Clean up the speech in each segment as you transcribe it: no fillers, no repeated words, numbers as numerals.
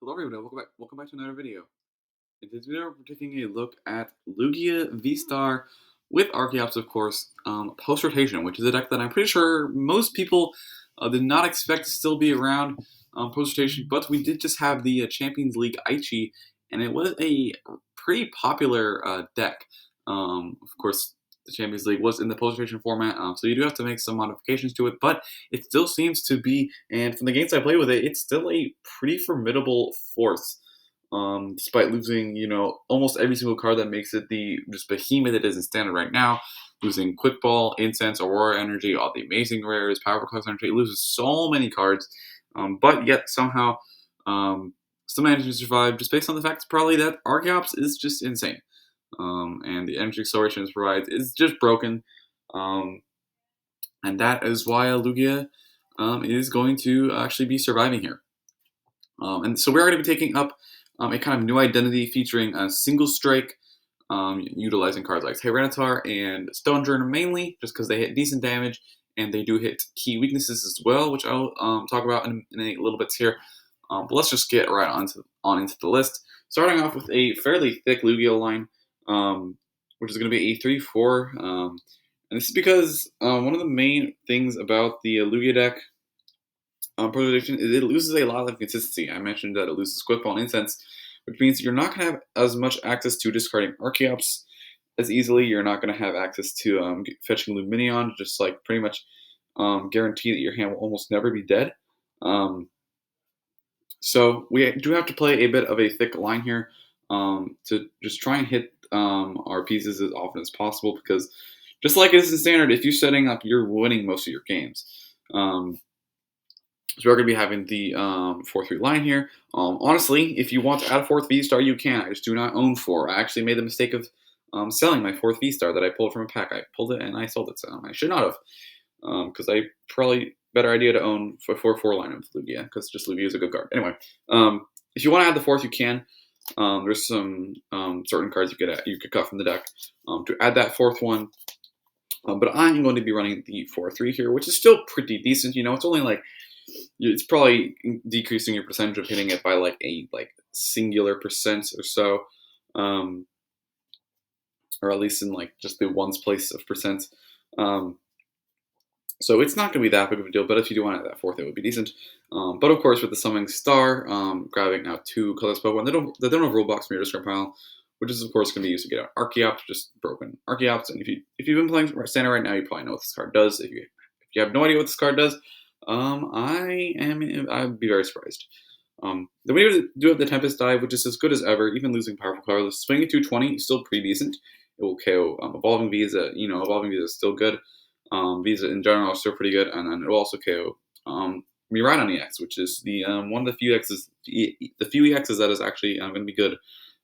Hello everyone, welcome back to another video. In this video, we're taking a look at Lugia V-Star with Archeops, of course, post-rotation, which is a deck that I'm pretty sure most people did not expect to still be around post-rotation, but we did just have the Champions League Aichi, and it was a pretty popular deck. Of course, the Champions League was in the post-rotation format, so you do have to make some modifications to it, but it still seems to be, and from the games I play with it, it's still a pretty formidable force. Despite losing, almost every single card that makes it the just behemoth it is in standard right now, losing Quick Ball, Incense, Aurora Energy, all the amazing rares, Powerful Class Energy, it loses so many cards, but yet somehow still manages to survive just based on the fact probably that Archeops is just insane. And the energy acceleration it provides is just broken. And that is why Lugia is going to actually be surviving here. And so we're going to be taking up a kind of new identity featuring a single strike, utilizing cards like Tyranitar and Stonjourner mainly, just because they hit decent damage, and they do hit key weaknesses as well, which I'll talk about in a little bit here. But let's just get right on into the list. Starting off with a fairly thick Lugia line, which is going to be a 3-4. And this is because one of the main things about the Lugia deck post-rotation is it loses a lot of consistency. I mentioned that it loses Quick Ball and Incense, which means you're not going to have as much access to discarding Archeops as easily. You're not going to have access to fetching Lumineon, just like pretty much guarantee that your hand will almost never be dead. So we do have to play a bit of a thick line here to just try and hit our pieces as often as possible, because just like it is in standard, if you're setting up, you're winning most of your games. So we're going to be having the 4-3 line here. Honestly, if you want to add a 4th V-Star, you can. I just do not own 4. I actually made the mistake of selling my 4th V-Star that I pulled from a pack. I pulled it and I sold it. So I should not have, because I probably better idea to own a 4-4 line with Lugia, because just Lugia is a good card. Anyway, if you want to add the 4th, you can. There's some certain cards you could cut from the deck to add that 4th one. But I'm going to be running the 4-3 here, which is still pretty decent. It's only like, it's probably decreasing your percentage of hitting it by like a singular percent or so, or at least in like just the ones place of percent. So it's not going to be that big of a deal, but if you do want to add that 4th, it would be decent. But of course, with the Summoning Star, grabbing out 2 colorless Pokemon, they don't have rule box from your discard pile, which is of course going to be used to get out Archeops, just broken Archeops. And if you've been playing Standard right now, you probably know what this card does. If you have no idea what this card does, I'd be very surprised. Then we do have the Tempest Dive, which is as good as ever, even losing powerful colorless. Swinging 220 is still pretty decent. It will KO Evolving Visa. Evolving Visa is still good. Visa in general is still pretty good, and then it will also KO Miraidon EX, which is the one of the few EXs that is actually going to be good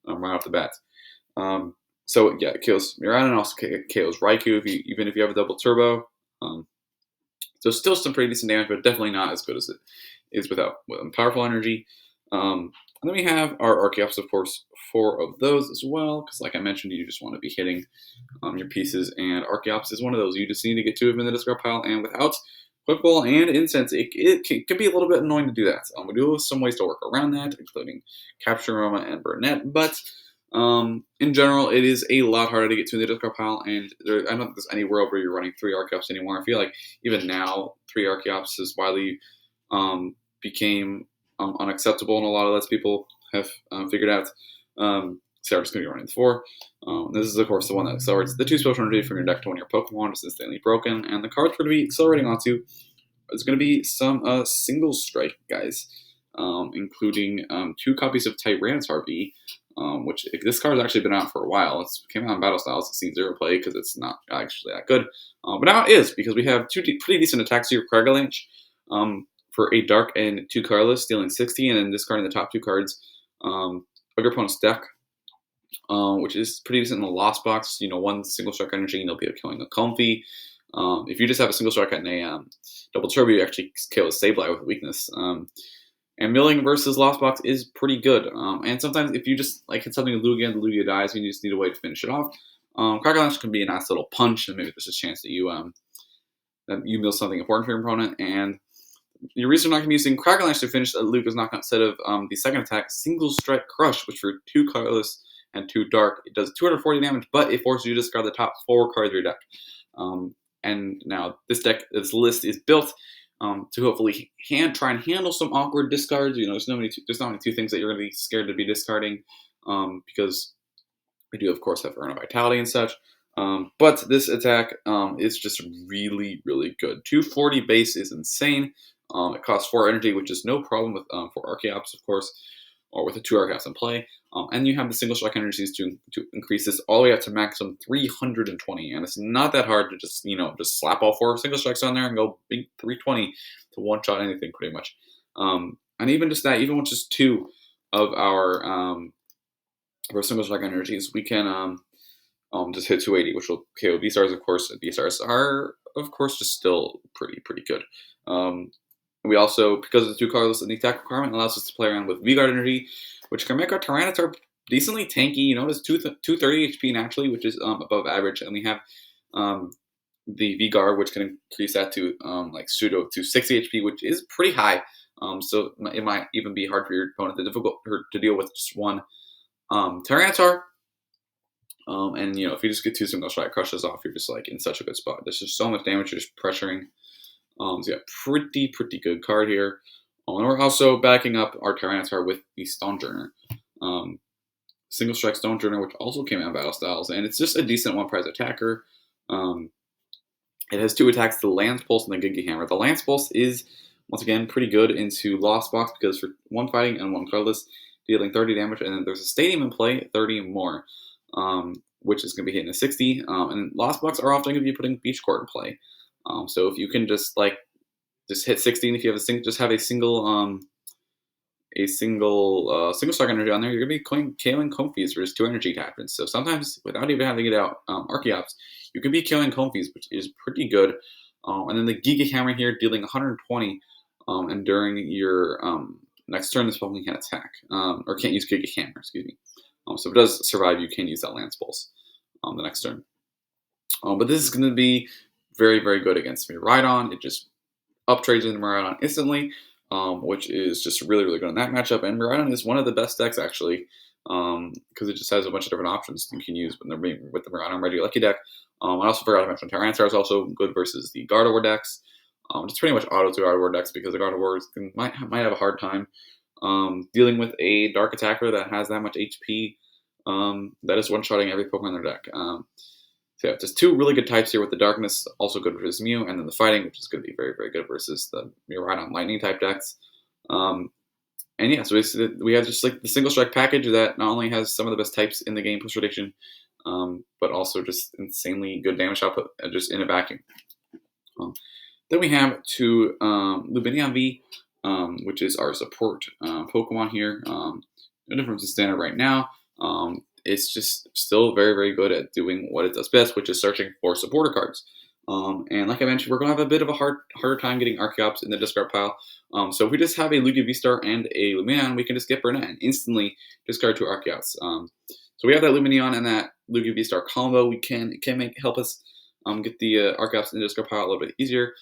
right off the bat. So yeah, it kills Miraidon, also KOs Raikou even if you have a double turbo. So still some pretty decent damage, but definitely not as good as it is with powerful energy. And then we have our Archeops, of course, 4 of those as well, because like I mentioned, you just want to be hitting your pieces, and Archeops is one of those. You just need to get 2 of them in the discard pile, and without Quick Ball and Incense, it can be a little bit annoying to do that. We do have some ways to work around that, including Capturing Aroma and Burnet, but in general, it is a lot harder to get to the discard pile, and I don't think there's any world where you're running 3 Archeops anymore. I feel like even now, 3 Archeops is widely became unacceptable, and a lot of less people have figured out. So I'm just going to be running 4. This is, of course, the one that accelerates the 2 special energy from your deck to one of your Pokemon, just instantly broken, and the cards we're going to be accelerating onto is going to be some single strike guys, including 2 copies of Tyranitar V, which this card has actually been out for a while. It came out in Battle Styles. It's seen 0 play because it's not actually that good. But now it is, because we have 2 pretty decent attacks here. Cragalanche for a dark and 2 colorless, stealing 60, and then discarding the top 2 cards of your opponent's deck, which is pretty decent in the Lost Box. 1 single strike energy, and they'll be killing a Comfy. If you just have a single strike and a double turbo, you actually kill a Sableye with weakness. And milling versus Lost Box is pretty good. And sometimes if you just hit something with Lugia and the Lugia dies, you just need a way to finish it off. Cragalanche can be a nice little punch, and maybe there's a chance that you mill something important for your opponent. And Your reason not going to be using Kraken Lash to finish Luca's knockout instead of the second attack, Single Strike Crush, which for 2 colorless and 2 dark, it does 240 damage, but it forces you to discard the top 4 cards of your deck. And now this list is built to hopefully try and handle some awkward discards. There's not many 2 things that you're going to be scared to be discarding because we do, of course, have Urn of Vitality and such. But this attack is just really, really good. 240 base is insane. It costs 4 energy, which is no problem with 4 Archeops, of course, or with the 2 Archeops in play. And you have the single strike energies to increase this all the way up to maximum 320. And it's not that hard to just slap all 4 single strikes on there and go big 320 to one-shot anything pretty much. And even just that, even with just 2 of our single strike energies, we can just hit 280, which will KO V-Stars, of course. V-Stars are, of course, just still pretty good. We also, because of the 2 colorless and the attack requirement, allows us to play around with V-Guard energy, which can make our Tyranitar decently tanky. It has 230 HP naturally, which is above average. And we have the V-Guard, which can increase that to like pseudo to 60 HP, which is pretty high. So it might even be hard for your opponent to deal with just 1 Tyranitar. And if you just get 2 single strike crushes off, you're just like in such a good spot. There's just so much damage you're just pressuring. So yeah, pretty good card here. And we're also backing up our Tyranitar with the Stonjourner. Single strike Stonjourner, which also came out of Battle Styles, and it's just a decent 1-price attacker. It has 2 attacks, the Lance Pulse and the Giga Hammer. The Lance Pulse is, once again, pretty good into Lost Box because for 1 fighting and 1 colorless, dealing 30 damage, and then there's a Stadium in play, 30 more. Which is going to be hitting a 60. And Lost Box are often going to be putting Beach Court in play. So if you can just hit 60, and if you have a single strike energy on there, you're going to be killing Comfies for just 2 energy attachments. So sometimes, without even having to get out Archeops, you can be killing Comfies, which is pretty good. And then the Giga Hammer here, dealing 120, and during your next turn, this Pokemon can't attack, or can't use Giga Hammer, excuse me. So if it does survive, you can use that Lance Pulse the next turn. But this is going to be very good against Miraidon. It just uptrades into Miraidon instantly, which is just really good in that matchup. And Miraidon is one of the best decks, actually, because it just has a bunch of different options you can use with the Miraidon Ready Lucky deck. I also forgot to mention Tyranitar is also good versus the Gardevoir decks. It's pretty much auto to Gardevoir decks because the Gardevoir might have a hard time dealing with a dark attacker that has that much HP that is one-shotting every Pokemon in their deck. So yeah, just 2 really good types here with the Darkness, also good versus Mew, and then the Fighting, which is going to be very good versus the Miraidon Lightning type decks. And yeah, so we have just like the single strike package that not only has some of the best types in the game post rotation, but also just insanely good damage output just in a vacuum. Then we have 2 Lumineon V, which is our support Pokemon here. No difference in standard right now. It's just still very good at doing what it does best, which is searching for supporter cards. And like I mentioned, we're going to have a bit of a harder time getting Archeops in the discard pile. So if we just have a Lugia V-Star and a Lumineon, we can just get Burnet and instantly discard 2 Archeops. So we have that Lumineon and that Lugia V-Star combo. It can help us get the Archeops in the discard pile a little bit easier.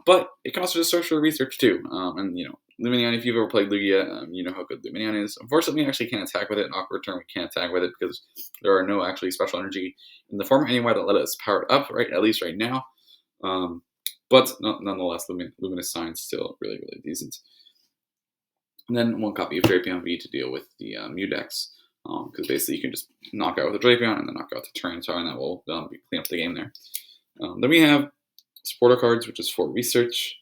But it can also just search for research too. And Lumineon, if you've ever played Lugia, you know how good Lumineon is. Unfortunately, we actually can't attack with it. In awkward turn, we can't attack with it because there are no actually special energy in the form anyway that let us power it up, right? At least right now. But nonetheless, Luminous Sign's still really decent. And then 1 copy of Drapion V to deal with the Mew decks. Because basically you can just knock out with a Drapion and then knock out the Tyranitar, and that will clean up the game there. Then we have supporter cards, which is 4 research.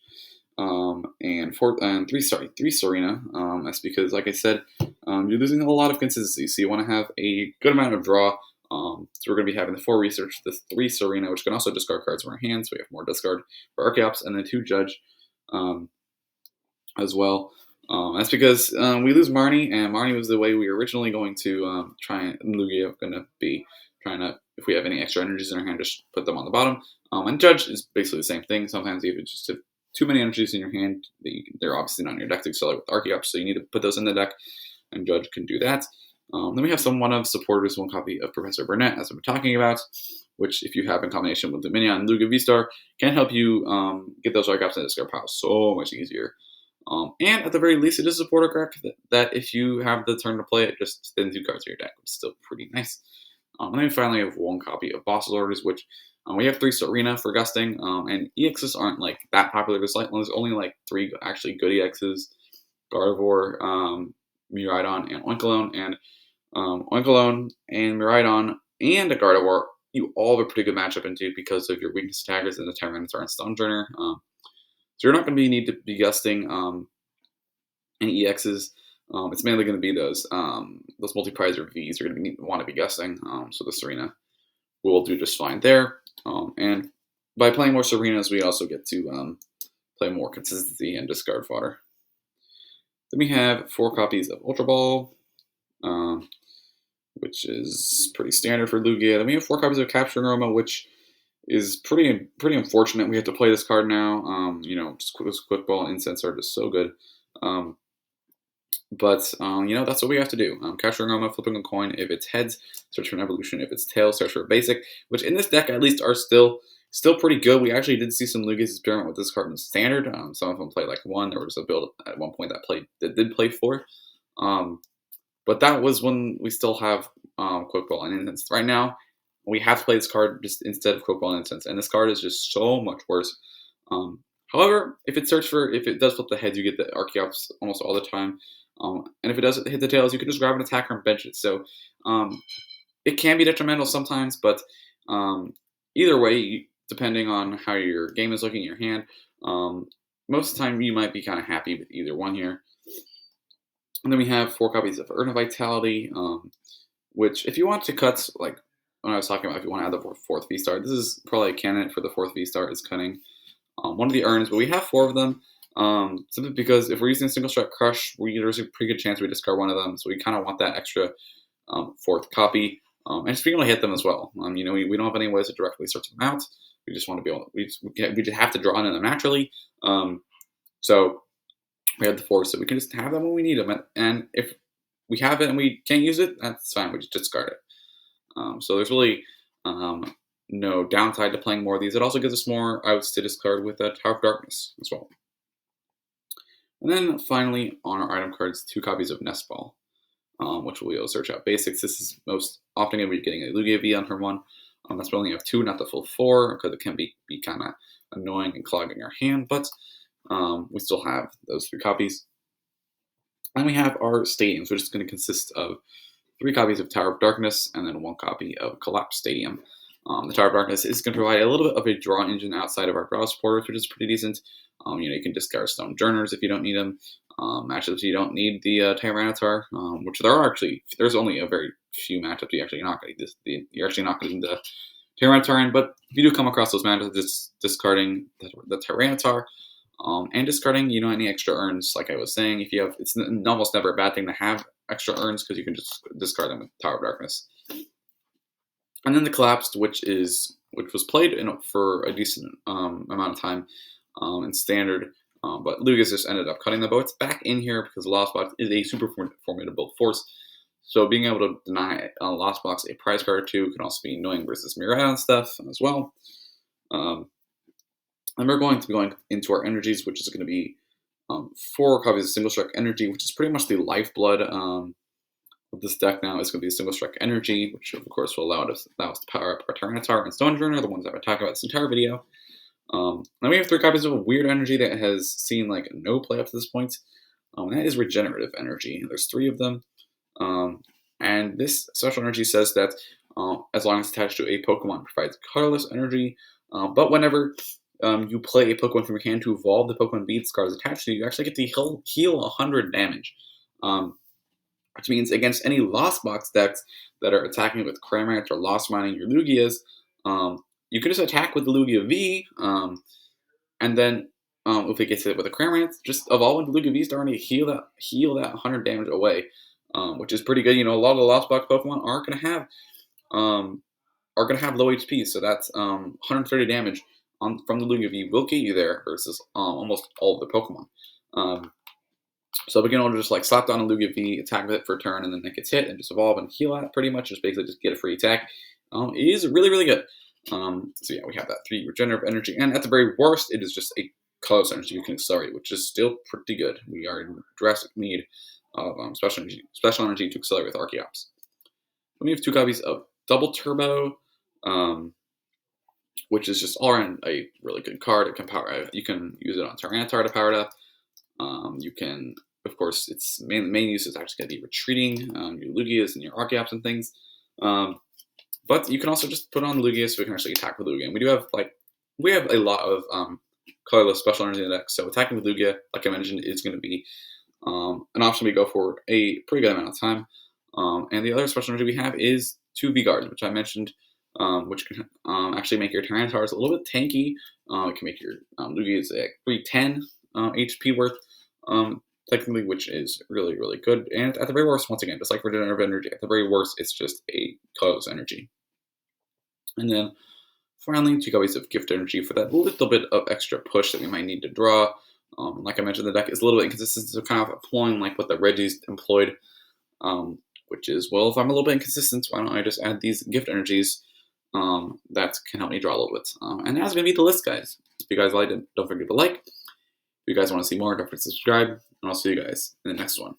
And 3 Serena. That's because, like I said, you're losing a lot of consistency, so you want to have a good amount of draw. So we're going to be having the 4 research, the 3 Serena, which can also discard cards from our hands, so we have more discard for Archeops, and then 2 Judge as well. That's because we lose Marnie, and Marnie was the way we were originally going to Lugia going to be trying to, if we have any extra energies in our hand, just put them on the bottom. And Judge is basically the same thing. Sometimes you just have too many energies in your hand, they're obviously not in your deck to accelerate with Archeops, so you need to put those in the deck, and Judge can do that. Then we have some one-of supporters, 1 copy of Professor Burnet, as I've been talking about, which if you have in combination with Lumineon and Lugia V-Star, can help you get those Archeops in the discard pile so much easier. And at the very least, it is a supporter card that if you have the turn to play it, just spin 2 cards in your deck, which is still pretty nice. And then we finally have 1 copy of Boss's Orders, which we have 3 Serena for gusting, and EXs aren't like that popular. There's only like 3 actually good EXs: Gardevoir, Miraidon, and Oinkologne. And Oinkologne and Miraidon and a Gardevoir, you all have a pretty good matchup into because of your weakness attackers in the Tyranitar and Stonjourner. So you're not going to need to be gusting any EXs. It's mainly going to be those multi-prizer Vs you're going to want to be gusting. So the Serena will do just fine there. And by playing more Serenas, we also get to play more consistency and discard fodder. Then we have 4 copies of Ultra Ball, which is pretty standard for Lugia. Then we have 4 copies of Capturing Aroma, which is pretty unfortunate. We have to play this card now. Just Quick Ball and Incense are just so good. But that's what we have to do. Capturing Aroma, flipping a coin. If it's heads, search for an evolution. If it's tails, search for a basic, which in this deck at least are still pretty good. We actually did see some Lugia's experiment with this card in standard. Some of them played like 1. There was a build at one point that did play 4. But that was when we still have Quick Ball and Incense. Right now, we have to play this card just instead of Quick Ball and Incense, and this card is just so much worse. However, if it does flip the heads, you get the Archeops almost all the time. And if it does hit the tails, you can just grab an attacker and bench it. So it can be detrimental sometimes, but either way, depending on how your game is looking in your hand, most of the time you might be kind of happy with either one here. And then we have 4 copies of Urn of Vitality, which if you want to cut, like when I was talking about if you want to add the 4th V-Star, this is probably a candidate for the 4th V-Star is cutting one of the urns, but we have 4 of them. Simply because if we're using Single Strike Crush, there's a pretty good chance we discard one of them, so we kind of want that extra 4th copy, and just being able to hit them as well. We don't have any ways to directly search them out. We just want to be able. We just have to draw into them naturally. So we have the 4, so we can just have them when we need them, and if we have it and we can't use it, that's fine. We just discard it. So there's really no downside to playing more of these. It also gives us more outs to discard with Tower of Darkness as well. And then finally, on our item cards, 2 copies of Nest Ball, which we'll search out basics. This is most often going to be getting a Lugia V on turn 1. That's why we only have 2, not the full 4, because it can be kind of annoying and clogging our hand, but we still have those 3 copies. And we have our stadiums, which is going to consist of 3 copies of Tower of Darkness and then 1 copy of Collapse Stadium. The Tower of Darkness is going to provide a little bit of a draw engine outside of our draw supporters, which is pretty decent. You can discard Stonjourners if you don't need them. Matchups you don't need the Tyranitar, which there's only a very few matchups you're actually not going to need the Tyranitar in. But if you do come across those matchups, just discarding the Tyranitar and discarding any extra urns. Like I was saying, it's almost never a bad thing to have extra urns because you can just discard them with Tower of Darkness. And then the Collapsed, which was played for a decent amount of time in standard, but Lugia's just ended up cutting the bow. It's back in here because Lost Box is a super formidable force. So being able to deny Lost Box a prize card or 2 can also be annoying versus Miraidon stuff as well. And we're going to be going into our energies, which is going to be 4 copies of Single Strike Energy, which is pretty much the lifeblood of this deck now. Is going to be Single Strike Energy, which of course will allow us to power up our Tyranitar and Stonjourner, the ones I've been talking about this entire video. Then we have 3 copies of a weird energy that has seen like no play up to this point. And that is Regenerative Energy. There's 3 of them. And this special energy says that as long as it's attached to a Pokemon, it provides colorless energy. But whenever you play a Pokemon from your hand to evolve the Pokemon beads cards attached to you actually get to heal 100 damage. Which means against any Lost Box decks that are attacking with Cramorant or Lost Mining your Lugias, you can just attack with the Lugia V, and then if it gets hit with a Cramorant, just evolve into Lugia V-Star and heal that 100 damage away, which is pretty good. A lot of the Lost Box Pokemon are going to have low HP, so that's 130 damage from the Lugia V will get you there versus almost all of the Pokemon. So we can all just like slap down a Lugia V, attack with it for a turn, and then it gets hit and just evolve and heal out pretty much. Just basically just get a free attack. It is really, really good. So yeah, we have that 3 regenerative energy, and at the very worst, it is just a colorless energy we can accelerate, which is still pretty good. We are in drastic need of special energy to accelerate with Archeops. Then we have 2 copies of Double Turbo, which is just all around a really good card. It can power. You can use it on Tyranitar to power it up. You can, of course, its main use is actually going to be retreating your Lugias and your Archeops and things. But you can also just put on Lugia so we can actually attack with Lugia. And we have a lot of colorless special energy in the deck. So attacking with Lugia, like I mentioned, is going to be an option we go for a pretty good amount of time. And the other special energy we have is 2 V-Guards, which I mentioned, which can actually make your Tyranitars a little bit tanky. It can make your Lugias a 310 HP worth, technically, which is really, really good. And at the very worst, once again, just like regenerative energy, at the very worst, it's just a colorless energy. And then finally, 2 copies of gift energy for that little bit of extra push that we might need to draw. Like I mentioned, the deck is a little bit inconsistent, so kind of employing like what the Reggies employed, which is, well, if I'm a little bit inconsistent, why don't I just add these gift energies that can help me draw a little bit. And that's going to be the list, guys. If you guys liked it, don't forget to like. If you guys want to see more, don't forget to subscribe, and I'll see you guys in the next one.